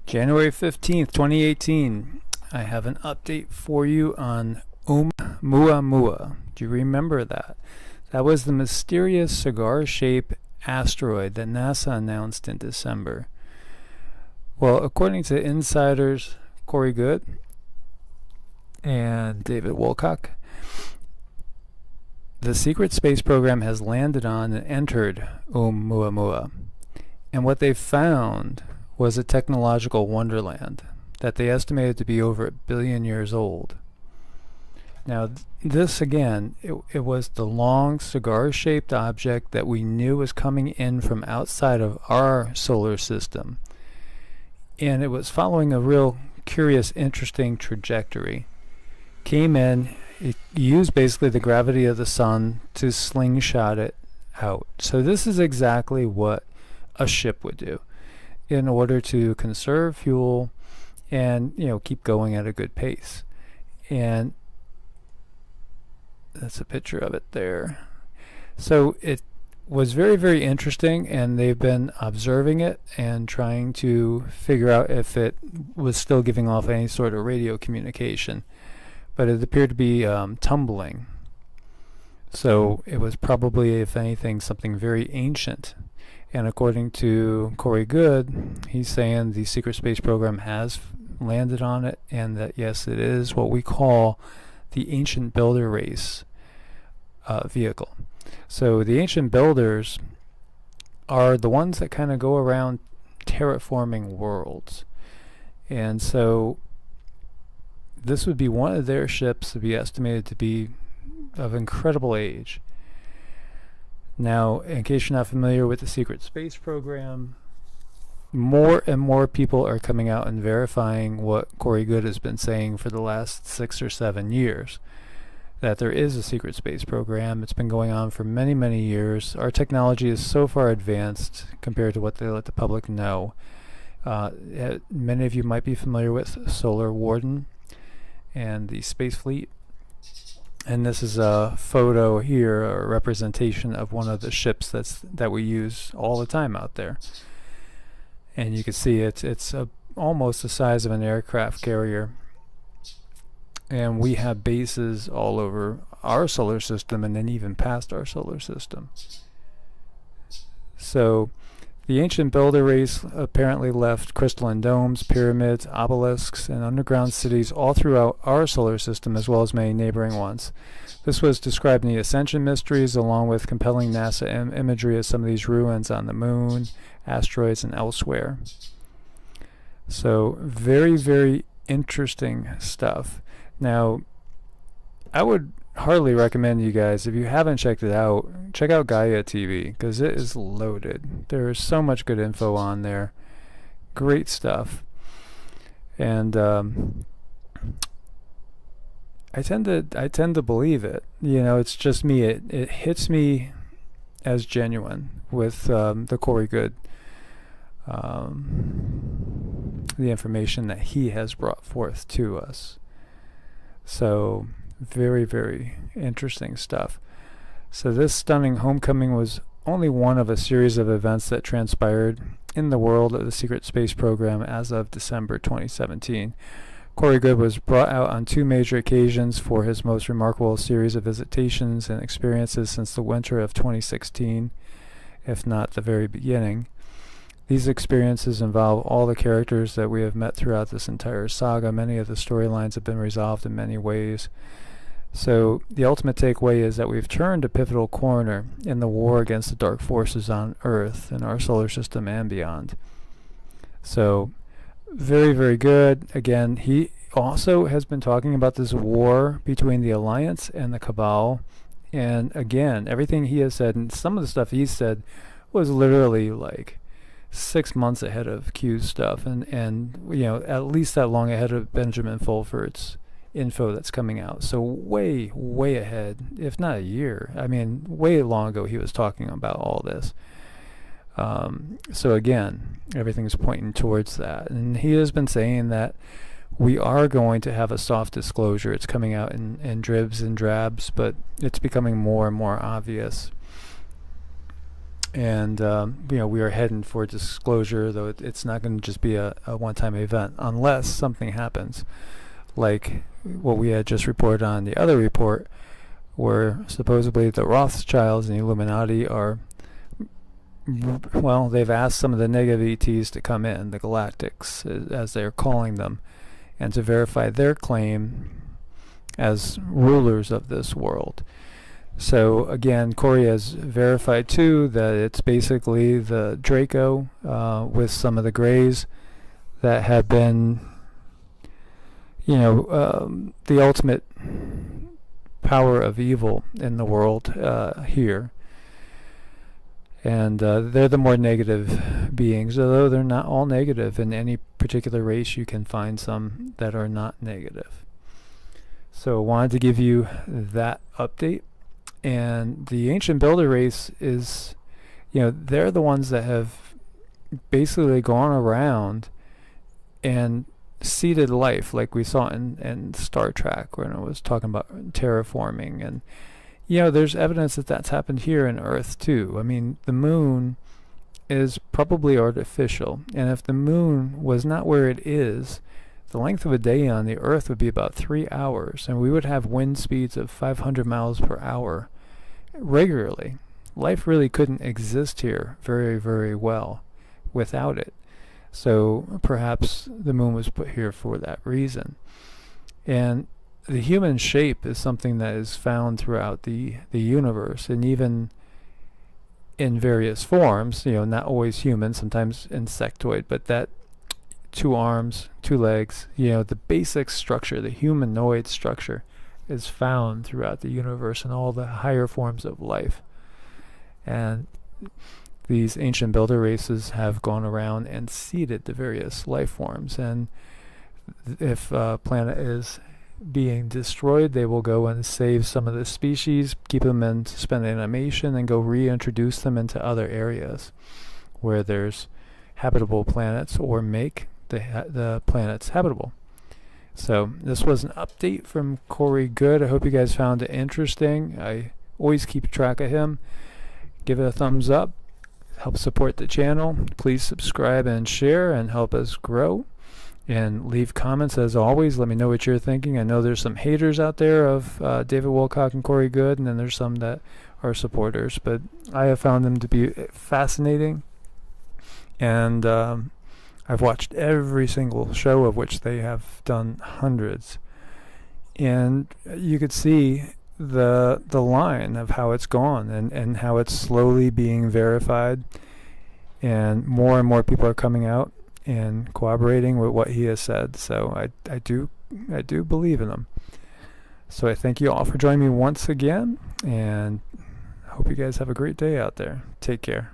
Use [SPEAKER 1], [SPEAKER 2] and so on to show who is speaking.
[SPEAKER 1] January 15th, 2018. I have an update for you on Oumuamua. Do you remember that? That was the mysterious cigar-shaped asteroid that NASA announced in December. Well, according to insiders Corey Goode and David Wilcock, the secret space program has landed on and entered Oumuamua. And what they found was a technological wonderland that they estimated to be over 1 billion years old. Now, this again, it was the long cigar-shaped object that we knew was coming in from outside of our solar system. And it was following a real curious, interesting trajectory. Came in, it used basically the gravity of the sun to slingshot it out. So this is exactly what a ship would do in order to conserve fuel and, keep going at a good pace. And that's a picture of it there. So it was very, very interesting, and they've been observing it and trying to figure out if it was still giving off any sort of radio communication. But it appeared to be tumbling. So it was probably, if anything, something very ancient. And according to Corey Goode, he's saying the secret space program has landed on it, and that yes, it is what we call the ancient builder race vehicle. So the ancient builders are the ones that kind of go around terraforming worlds. And so this would be one of their ships to be estimated to be of incredible age. Now, in case you're not familiar with the secret space program, more and more people are coming out and verifying what Corey Goode has been saying for the last 6 or 7 years, that there is a secret space program. It's been going on for many, many years. Our technology is so far advanced compared to what they let the public know. Many of you might be familiar with Solar Warden and the Space Fleet. And this is a photo here, a representation of one of the ships that we use all the time out there. And you can see it's almost the size of an aircraft carrier. And we have bases all over our solar system and then even past our solar system. So the ancient builder race apparently left crystalline domes, pyramids, obelisks, and underground cities all throughout our solar system, as well as many neighboring ones. This was described in the Ascension Mysteries, along with compelling NASA imagery of some of these ruins on the moon, asteroids, and elsewhere. So very, very interesting stuff. Now, I would hardly recommend you guys, if you haven't checked it out, check out Gaia TV, because it is loaded. There is so much good info on there. Great stuff. And I tend to believe it. It's just me. It hits me as genuine with the Corey Goode, the information that he has brought forth to us. So very, very interesting stuff. So this stunning homecoming was only one of a series of events that transpired in the world of the secret space program as of December 2017. Corey Goode was brought out on 2 major occasions for his most remarkable series of visitations and experiences since the winter of 2016, if not the very beginning. These experiences involve all the characters that we have met throughout this entire saga. Many of the storylines have been resolved in many ways. So the ultimate takeaway is that we've turned a pivotal corner in the war against the dark forces on Earth and our solar system and beyond. So very, very good. Again, he also has been talking about this war between the Alliance and the Cabal. And again, everything he has said, and some of the stuff he said was literally like 6 months ahead of Q's stuff, and at least that long ahead of Benjamin Fulford's info that's coming out. So way, way ahead, if not a year. I mean, way long ago he was talking about all this. So again, everything's pointing towards that. And he has been saying that we are going to have a soft disclosure. It's coming out in dribs and drabs, but it's becoming more and more obvious. And we are heading for disclosure, though it's not going to just be a one-time event unless something happens, like what we had just reported on the other report, where supposedly the Rothschilds and the Illuminati are, well, they've asked some of the negative ETs to come in, the Galactics, as they're calling them, and to verify their claim as rulers of this world. So again, Corey has verified too that it's basically the Draco with some of the Greys that have been, the ultimate power of evil in the world here. And they're the more negative beings, although they're not all negative. In any particular race, you can find some that are not negative. So I wanted to give you that update. And the ancient builder race is, they're the ones that have basically gone around and seeded life, like we saw in Star Trek when it was talking about terraforming. And, there's evidence that that's happened here in Earth too. I mean, the moon is probably artificial. And if the moon was not where it is, the length of a day on the Earth would be about 3 hours, and we would have wind speeds of 500 miles per hour regularly. Life really couldn't exist here very, very well without it. So perhaps the moon was put here for that reason. And the human shape is something that is found throughout the universe, and even in various forms, not always human, sometimes insectoid, but that 2 arms, 2 legs, the basic structure, the humanoid structure, is found throughout the universe and all the higher forms of life. And these ancient builder races have gone around and seeded the various life forms. And if a planet is being destroyed, they will go and save some of the species, keep them in suspended animation, and go reintroduce them into other areas where there's habitable planets, or make the planets habitable. So this was an update from Corey Good. I hope you guys found it interesting. I always keep track of him. Give it a thumbs up. Help support the channel. Please subscribe and share and help us grow. And leave comments as always. Let me know what you're thinking. I know there's some haters out there of David Wilcock and Corey Good, and then there's some that are supporters. But I have found them to be fascinating. And I've watched every single show, of which they have done hundreds. And you could see the line of how it's gone, and how it's slowly being verified. And more people are coming out and cooperating with what he has said. So I do believe in him. So I thank you all for joining me once again, and I hope you guys have a great day out there. Take care.